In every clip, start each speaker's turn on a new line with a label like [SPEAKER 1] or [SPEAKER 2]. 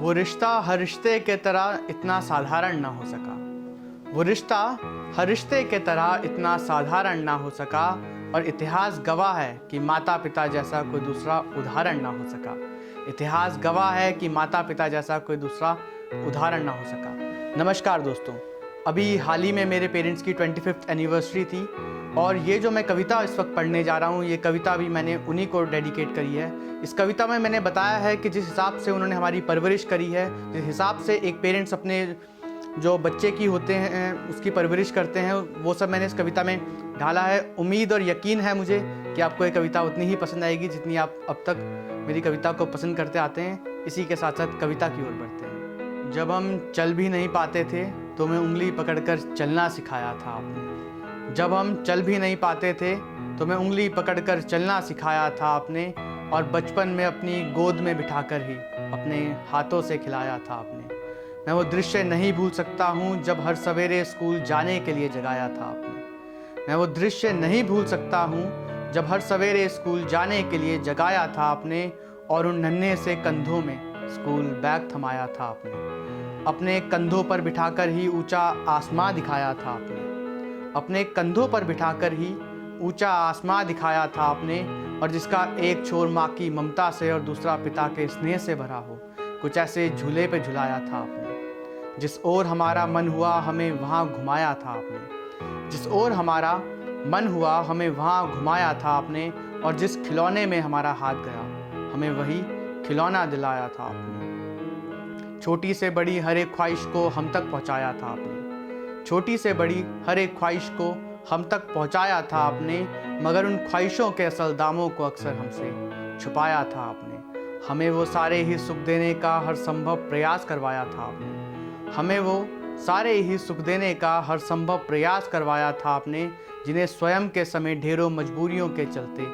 [SPEAKER 1] वो रिश्ता हर रिश्ते के तरह इतना साधारण ना हो सका। वो रिश्ता हर रिश्ते के तरह इतना साधारण ना हो सका और इतिहास गवाह है कि माता पिता जैसा कोई दूसरा उदाहरण ना हो सका। इतिहास गवाह है कि माता पिता जैसा कोई दूसरा उदाहरण ना हो सका। नमस्कार दोस्तों, अभी हाल ही में मेरे पेरेंट्स की 25th एनिवर्सरी थी और ये जो मैं कविता इस वक्त पढ़ने जा रहा हूँ, ये कविता भी मैंने उन्हीं को डेडिकेट करी है। इस कविता में मैंने बताया है कि जिस हिसाब से उन्होंने हमारी परवरिश करी है, जिस हिसाब से एक पेरेंट्स अपने जो बच्चे की होते हैं उसकी परवरिश करते हैं, वो सब मैंने इस कविता में ढाला है। उम्मीद और यकीन है मुझे कि आपको ये कविता उतनी ही पसंद आएगी जितनी आप अब तक मेरी कविता को पसंद करते आते हैं। इसी के साथ साथ कविता की ओर बढ़ते हैं। जब हम चल भी नहीं पाते थे तो मैं उंगली पकड़कर चलना सिखाया था आपने। जब हम चल भी नहीं पाते थे तो मैं उंगली पकड़कर चलना सिखाया था आपने, और बचपन में अपनी गोद में बिठाकर ही अपने हाथों से खिलाया था आपने। मैं वो दृश्य नहीं भूल सकता हूँ जब हर सवेरे स्कूल जाने के लिए जगाया था आपने। मैं वो दृश्य नहीं भूल सकता हूँ जब हर सवेरे स्कूल जाने के लिए जगाया था आपने, और उन नन्हे से कंधों में स्कूल बैग थमाया था आपने। अपने कंधों पर बिठाकर ही ऊंचा आसमां दिखाया था आपने। अपने कंधों पर बिठाकर ही ऊंचा आसमां दिखाया था आपने, और जिसका एक छोर माँ की ममता से और दूसरा पिता के स्नेह से भरा हो, कुछ ऐसे झूले पे झुलाया था आपने। जिस ओर हमारा मन हुआ हमें वहाँ घुमाया था आपने। जिस ओर हमारा मन हुआ हमें वहाँ घुमाया था आपने, और जिस खिलौने में हमारा हाथ गया हमें वही खिलौना दिलाया था आपने। छोटी से बड़ी हर एक ख्वाहिश को हम तक पहुँचाया था आपने। छोटी से बड़ी हर एक ख्वाहिश को हम तक पहुँचाया था आपने, मगर उन ख्वाहिशों के असल दामों को अक्सर हमसे छुपाया था आपने। हमें वो सारे ही सुख देने का हर संभव प्रयास करवाया था आपने। हमें वो सारे ही सुख देने का हर संभव प्रयास करवाया था आपने, जिन्हें स्वयं के समय ढेरों मजबूरियों के चलते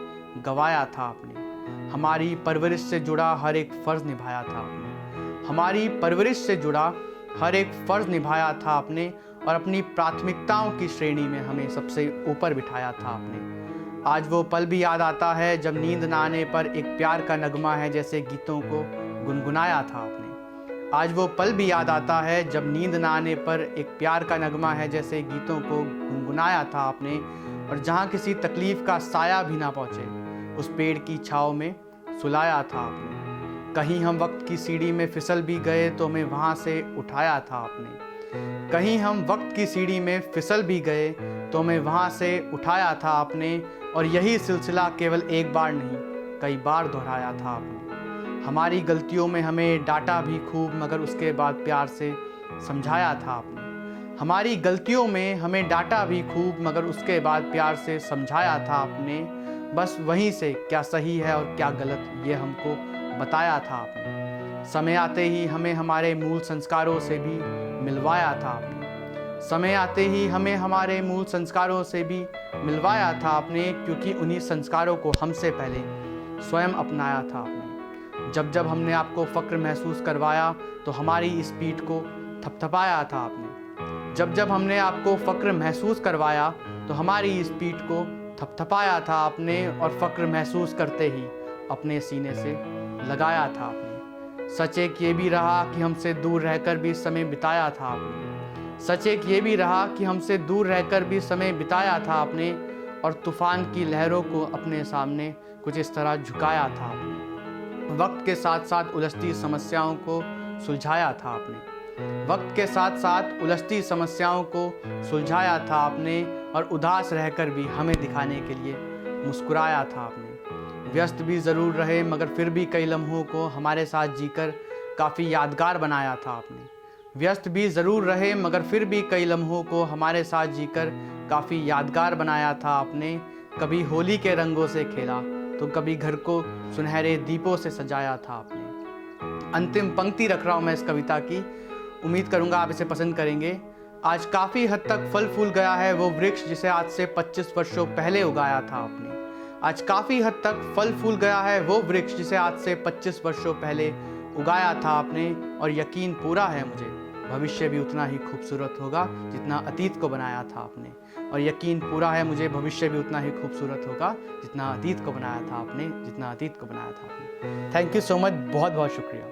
[SPEAKER 1] गवाया था आपने। हमारी परवरिश से जुड़ा हर एक फ़र्ज़ निभाया था आपने। हमारी परवरिश से जुड़ा हर एक फ़र्ज़ निभाया था आपने, और अपनी प्राथमिकताओं की श्रेणी में हमें सबसे ऊपर बिठाया था आपने। आज वो पल भी याद आता है जब नींद ना आने पर एक प्यार का नगमा है जैसे गीतों को गुनगुनाया था आपने। आज वो पल भी याद आता है जब नींद ना आने पर एक प्यार का नगमा है जैसे गीतों को गुनगुनाया था आपने, और जहाँ किसी तकलीफ़ का साया भी ना पहुँचे उस पेड़ की छाँव में सुलाया था आपने। कहीं हम वक्त की सीढ़ी में फिसल भी गए तो हमें वहाँ से उठाया था आपने। कहीं हम वक्त की सीढ़ी में फिसल भी गए तो हमें वहाँ से उठाया था आपने, और यही सिलसिला केवल एक बार नहीं कई बार दोहराया था आपने। हमारी गलतियों में हमें डांटा भी खूब मगर उसके बाद प्यार से समझाया था आपने। हमारी गलतियों में हमें डांटा भी खूब मगर उसके बाद प्यार से समझाया था आपने। बस वहीं से क्या सही है और क्या गलत ये हमको बताया था आपने। समय आते ही हमें हमारे मूल संस्कारों से भी मिलवाया था आपने। समय आते ही हमें हमारे मूल संस्कारों से भी मिलवाया था आपने, क्योंकि उन्हीं संस्कारों को हमसे पहले स्वयं अपनाया था आपने। जब जब हमने आपको फ़क्र महसूस करवाया तो हमारी इस पीठ को थपथपाया था आपने। जब जब हमने आपको फ़क्र महसूस करवाया तो हमारी इस पीठ को थपथपाया था आपने, और फ़क्र महसूस करते ही अपने सीने से लगाया था आपने। सच एक ये भी रहा कि हमसे दूर रहकर भी समय बिताया था आपने। सच एक ये भी रहा कि हमसे दूर रहकर भी समय बिताया था आपने, और तूफान की लहरों को अपने सामने कुछ इस तरह झुकाया था आपने। वक्त के साथ साथ उलझती समस्याओं को सुलझाया था आपने। वक्त के साथ साथ उलझती समस्याओं को सुलझाया था आपने, और उदास रहकर भी हमें दिखाने के लिए मुस्कुराया था आपने। व्यस्त भी ज़रूर रहे मगर फिर भी कई लम्हों को हमारे साथ जीकर काफ़ी यादगार बनाया था आपने। व्यस्त भी ज़रूर रहे मगर फिर भी कई लम्हों को हमारे साथ जीकर काफ़ी यादगार बनाया था आपने। कभी होली के रंगों से खेला तो कभी घर को सुनहरे दीपों से सजाया था आपने। अंतिम पंक्ति रख रहा हूँ मैं इस कविता की, उम्मीद करूँगा आप इसे पसंद करेंगे। आज काफ़ी हद तक फल फूल गया है वो वृक्ष जिसे आज से 25 वर्षों पहले उगाया था आपने। आज काफ़ी हद तक फल फूल गया है वो वृक्ष जिसे आज से 25 वर्षों पहले उगाया था आपने, और यकीन पूरा है मुझे भविष्य भी उतना ही खूबसूरत होगा जितना अतीत को बनाया था आपने। और यकीन पूरा है मुझे भविष्य भी उतना ही खूबसूरत होगा जितना अतीत को बनाया था आपने, जितना अतीत को बनाया था आपने। थैंक यू सो मच, बहुत बहुत शुक्रिया।